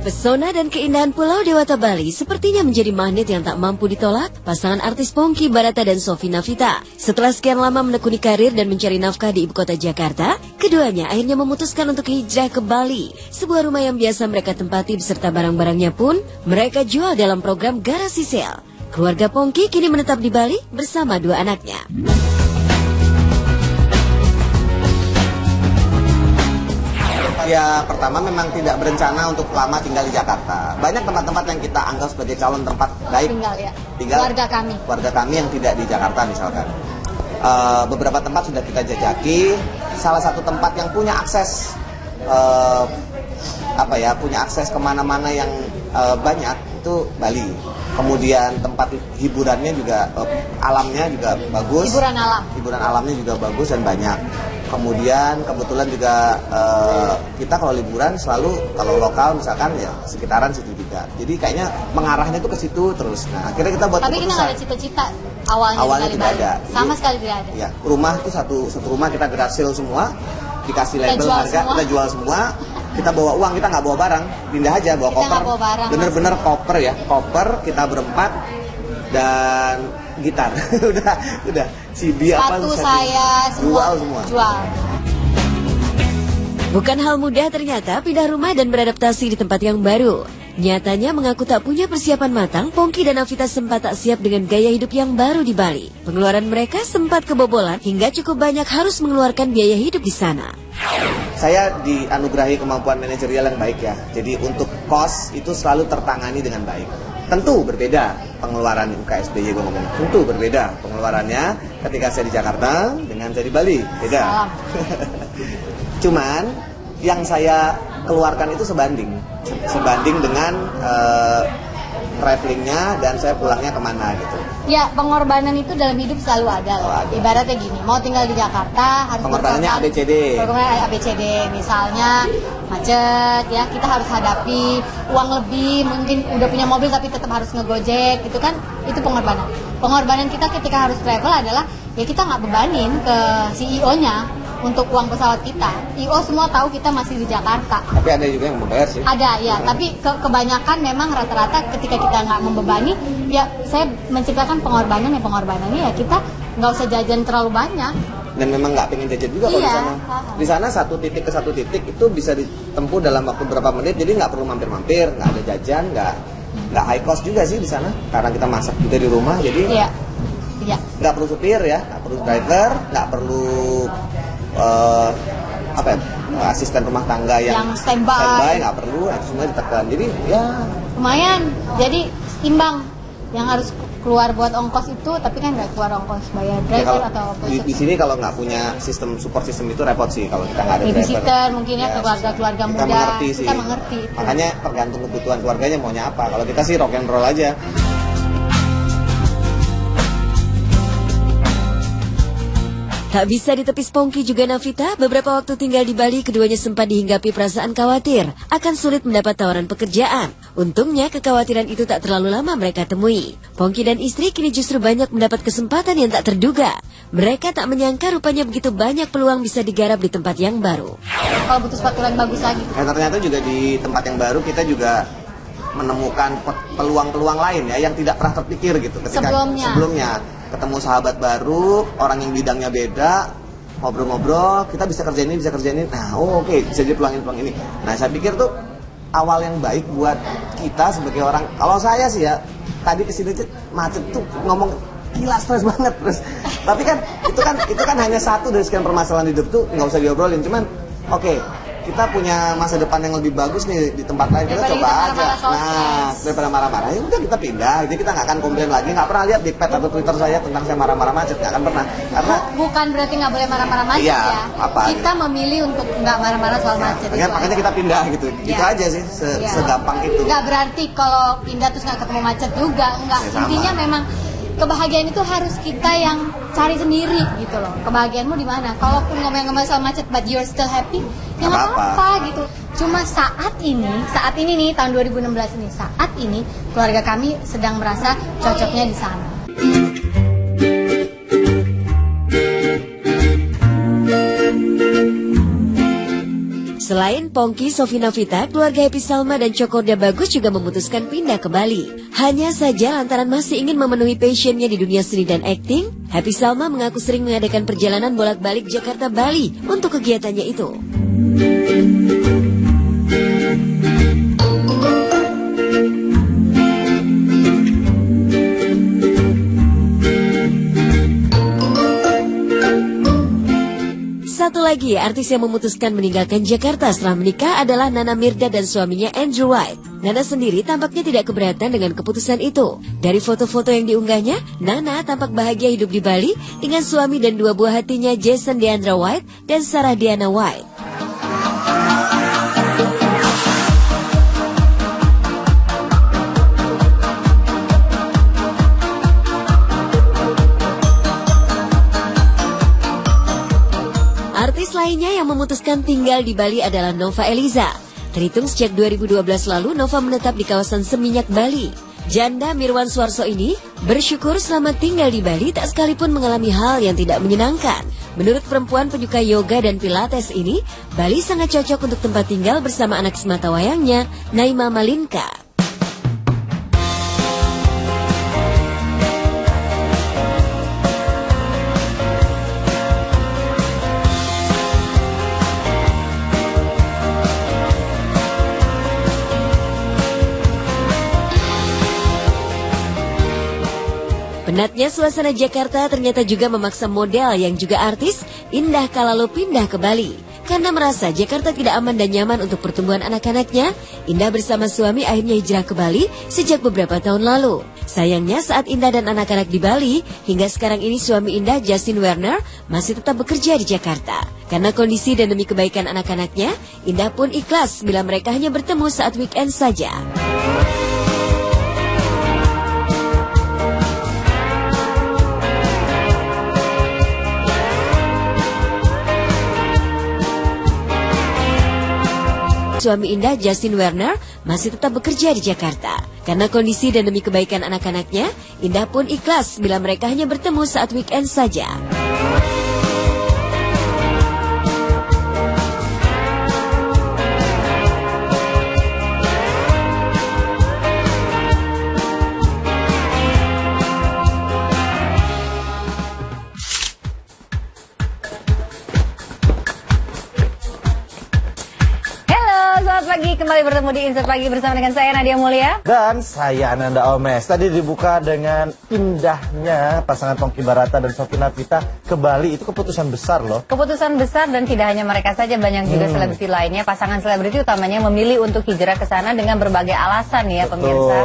Pesona dan keindahan Pulau Dewata Bali sepertinya menjadi magnet yang tak mampu ditolak pasangan artis Pongky Barata dan Sophie Navita. Setelah sekian lama menekuni karir dan mencari nafkah di ibu kota Jakarta, keduanya akhirnya memutuskan untuk hijrah ke Bali. Sebuah rumah yang biasa mereka tempati beserta barang-barangnya pun mereka jual dalam program Garasi Sale. Keluarga Pongky kini menetap di Bali bersama dua anaknya. Ya, pertama memang tidak berencana untuk lama tinggal di Jakarta. Banyak tempat-tempat yang kita anggap sebagai calon tempat baik. Tinggal keluarga kami yang tidak di Jakarta misalkan. Beberapa tempat sudah kita jajaki. Salah satu tempat yang punya akses punya akses kemana-mana yang banyak itu Bali. Kemudian tempat hiburannya juga alamnya juga bagus. Hiburan alamnya juga bagus dan banyak. Kemudian kebetulan juga kita kalau liburan selalu kalau lokal misalkan ya sekitaran situ juga. Jadi kayaknya mengarahnya itu ke situ terus. Nah, akhirnya kita buat Tapi kita nggak ada cita-cita awalnya tidak ada. Sama sekali tidak ada. Ya, rumah itu satu rumah kita grasil semua, dikasih label harga, kita jual semua. Kita bawa uang, kita nggak bawa barang, pindah aja bawa koper. Bener-bener koper ya, koper kita berempat dan gitar. udah CD apa saya semua jual. Bukan hal mudah ternyata pindah rumah dan beradaptasi di tempat yang baru. Nyatanya mengaku tak punya persiapan matang, Pongky dan Navita sempat tak siap dengan gaya hidup yang baru di Bali. Pengeluaran mereka sempat kebobolan hingga cukup banyak harus mengeluarkan biaya hidup di sana. Saya dianugerahi kemampuan manajerial yang baik ya. Jadi untuk kos itu selalu tertangani dengan baik. Tentu berbeda pengeluaran UKSBY gue ngomong. Tentu berbeda pengeluarannya ketika saya di Jakarta dengan saya di Bali. Beda. Cuman yang saya keluarkan itu sebanding dengan travelingnya dan saya pulangnya kemana gitu. Ya, pengorbanan itu dalam hidup selalu ada loh. Ibaratnya gini, mau tinggal di Jakarta harus pengorbanannya ABCD. Misalnya macet ya, kita harus hadapi uang lebih, mungkin udah punya mobil tapi tetap harus ngegojek gitu kan, itu pengorbanan. Pengorbanan kita ketika harus travel adalah ya kita nggak bebanin ke CEO-nya untuk uang pesawat kita. IO semua tahu kita masih di Jakarta. Tapi ada juga yang membayar sih. Ada ya, tapi kebanyakan memang rata-rata ketika kita nggak membebani, ya saya menceritakan pengorbanannya ya kita nggak usah jajan terlalu banyak. Dan memang nggak pengen jajan juga kalau di sana. Di sana satu titik ke satu titik itu bisa ditempuh dalam waktu berapa menit, jadi nggak perlu mampir-mampir, nggak ada jajan, nggak high cost juga sih di sana karena kita masak juga di rumah, jadi nggak perlu supir ya, nggak perlu driver, nggak perlu asisten rumah tangga yang standby nggak perlu, itu semua ditekan. Jadi ya lumayan, jadi imbang. Yang harus keluar buat ongkos itu, tapi kan nggak keluar ongkos bayar driver ya, atau di sini kalau nggak punya support system itu repot sih kalau kita nggak ada babysitter mungkin ya, keluarga muda kita mengerti itu. Makanya tergantung kebutuhan keluarganya maunya apa. Kalau kita sih rock and roll aja. Tak bisa ditepis Pongky juga Navita, beberapa waktu tinggal di Bali keduanya sempat dihinggapi perasaan khawatir akan sulit mendapat tawaran pekerjaan. Untungnya kekhawatiran itu tak terlalu lama mereka temui. Pongky dan istri kini justru banyak mendapat kesempatan yang tak terduga. Mereka tak menyangka rupanya begitu banyak peluang bisa digarap di tempat yang baru. Kalau butuh sepatu yang bagus lagi. Ternyata juga di tempat yang baru kita juga menemukan peluang-peluang lain ya yang tidak pernah terpikir gitu ketika sebelumnya ketemu sahabat baru, orang yang bidangnya beda, ngobrol-ngobrol, kita bisa kerjain ini. Nah, oke, bisa jadi peluang ini. Nah, saya pikir tuh awal yang baik buat kita sebagai orang. Kalau saya sih ya, tadi kesini macet tuh ngomong gila, stres banget terus. Tapi kan itu kan hanya satu dari sekian permasalahan hidup tuh nggak usah diobrolin. Cuman oke, kita punya masa depan yang lebih bagus nih di tempat lain, kita coba aja. Nah, daripada marah-marah, ya udah kita pindah. Jadi kita nggak akan komplain lagi. Nggak pernah lihat di pet atau Twitter saya tentang saya marah-marah macet, nggak akan pernah. Karena bukan berarti nggak boleh marah-marah macet ya. Kita memilih untuk nggak marah-marah soal macet. Makanya kita pindah gitu. Gitu aja sih, segampang itu. Nggak berarti kalau pindah terus nggak ketemu macet juga. Nggak. Intinya memang kebahagiaan itu harus kita yang cari sendiri gitu loh. Kebahagiaanmu di mana? Kalaupun ngomong-ngomong soal macet but you're still happy, ya nggak apa-apa gitu. Cuma saat ini nih tahun 2016 ini, saat ini keluarga kami sedang merasa cocoknya di sana. Selain Pongki, Sofi Navita, keluarga Happy Salma dan Cokorda Bagus juga memutuskan pindah ke Bali. Hanya saja lantaran masih ingin memenuhi passionnya di dunia seni dan akting, Happy Salma mengaku sering mengadakan perjalanan bolak-balik Jakarta-Bali untuk kegiatannya itu. Satu lagi artis yang memutuskan meninggalkan Jakarta setelah menikah adalah Nana Mirdad dan suaminya Andrew White. Nana sendiri tampaknya tidak keberatan dengan keputusan itu. Dari foto-foto yang diunggahnya, Nana tampak bahagia hidup di Bali dengan suami dan dua buah hatinya Jason Deandra White dan Sarah Diana White. Artis lainnya yang memutuskan tinggal di Bali adalah Nova Eliza. Terhitung sejak 2012 lalu, Nova menetap di kawasan Seminyak, Bali. Janda Mirwan Suarso ini bersyukur selama tinggal di Bali tak sekalipun mengalami hal yang tidak menyenangkan. Menurut perempuan penyuka yoga dan pilates ini, Bali sangat cocok untuk tempat tinggal bersama anak sematawayangnya, Naima Malinka. Penatnya suasana Jakarta ternyata juga memaksa model yang juga artis Indah Kalalo pindah ke Bali. Karena merasa Jakarta tidak aman dan nyaman untuk pertumbuhan anak-anaknya, Indah bersama suami akhirnya hijrah ke Bali sejak beberapa tahun lalu. Sayangnya saat Indah dan anak-anak di Bali, hingga sekarang ini suami Indah, Justin Werner, masih tetap bekerja di Jakarta. Karena kondisi dan demi kebaikan anak-anaknya, Indah pun ikhlas bila mereka hanya bertemu saat weekend saja. Suami Indah, Justin Werner, masih tetap bekerja di Jakarta. Karena kondisi dan demi kebaikan anak-anaknya, Indah pun ikhlas bila mereka hanya bertemu saat weekend saja. Selamat pagi, kembali bertemu di Insert Pagi bersama dengan saya Nadia Mulia dan saya Ananda Omes. Tadi dibuka dengan pindahnya pasangan Pongki Barata dan Sofi Navita ke Bali. Itu keputusan besar loh. Keputusan besar, dan tidak hanya mereka saja, banyak juga selebriti lainnya. Pasangan selebriti utamanya memilih untuk hijrah ke sana dengan berbagai alasan ya. Betul. Pemirsa.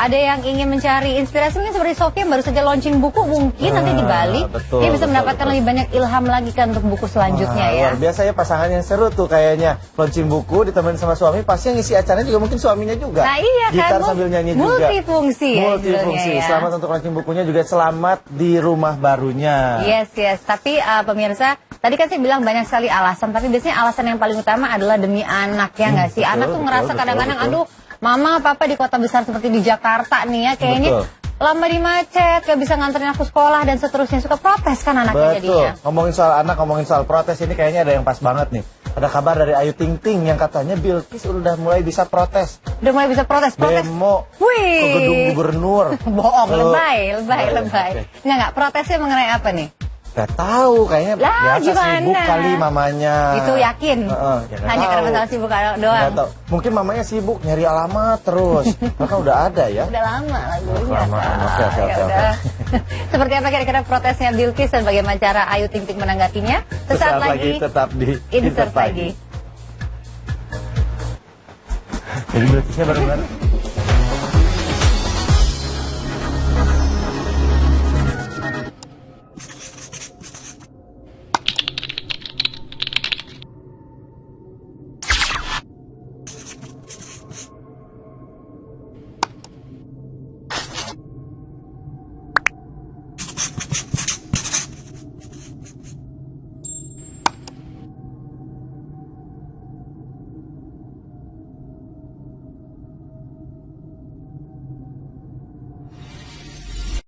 Ada yang ingin mencari inspirasi mungkin seperti Sofi yang baru saja launching buku, mungkin nanti di Bali dia bisa mendapatkan lebih banyak ilham lagi kan untuk buku selanjutnya ya. Luar biasa ya, pasangan yang seru tuh kayaknya. Launching buku ditemenin sama suami, pasti yang ngisi acaranya juga mungkin suaminya juga. Nah iya kan, gitar sambil nyanyi juga. Multifungsi ya. Selamat untuk launching bukunya, juga selamat di rumah barunya. Yes. Tapi pemirsa, tadi kan saya bilang banyak sekali alasan, tapi biasanya alasan yang paling utama adalah demi anak ya nggak sih? Anak tuh ngerasa kadang-kadang, aduh mama papa di kota besar seperti di Jakarta nih ya, kayaknya lama di macet, gak bisa nganterin aku sekolah dan seterusnya. Suka protes kan anaknya jadinya. Ngomongin soal anak, ngomongin soal protes, ini kayaknya ada yang pas banget nih. Ada kabar dari Ayu Ting Ting yang katanya Bilqis udah mulai bisa protes. Udah mulai bisa protes? Demo ke gedung gubernur. Bohong, lebay. Enggak, protesnya mengenai apa nih? Gak tahu, kayaknya biasa sibuk kali mamanya. Itu yakin? Hanya karena masalah sibuk doang? Mungkin mamanya sibuk nyari alamat terus. Maka udah ada ya? Udah lama lagunya. Oke. Seperti apa kira-kira protesnya Bilqis dan bagaimana cara Ayu Ting Ting menanggapinya? Sesaat lagi tetap di Insert Pagi. Jadi Bilqisnya baru-baru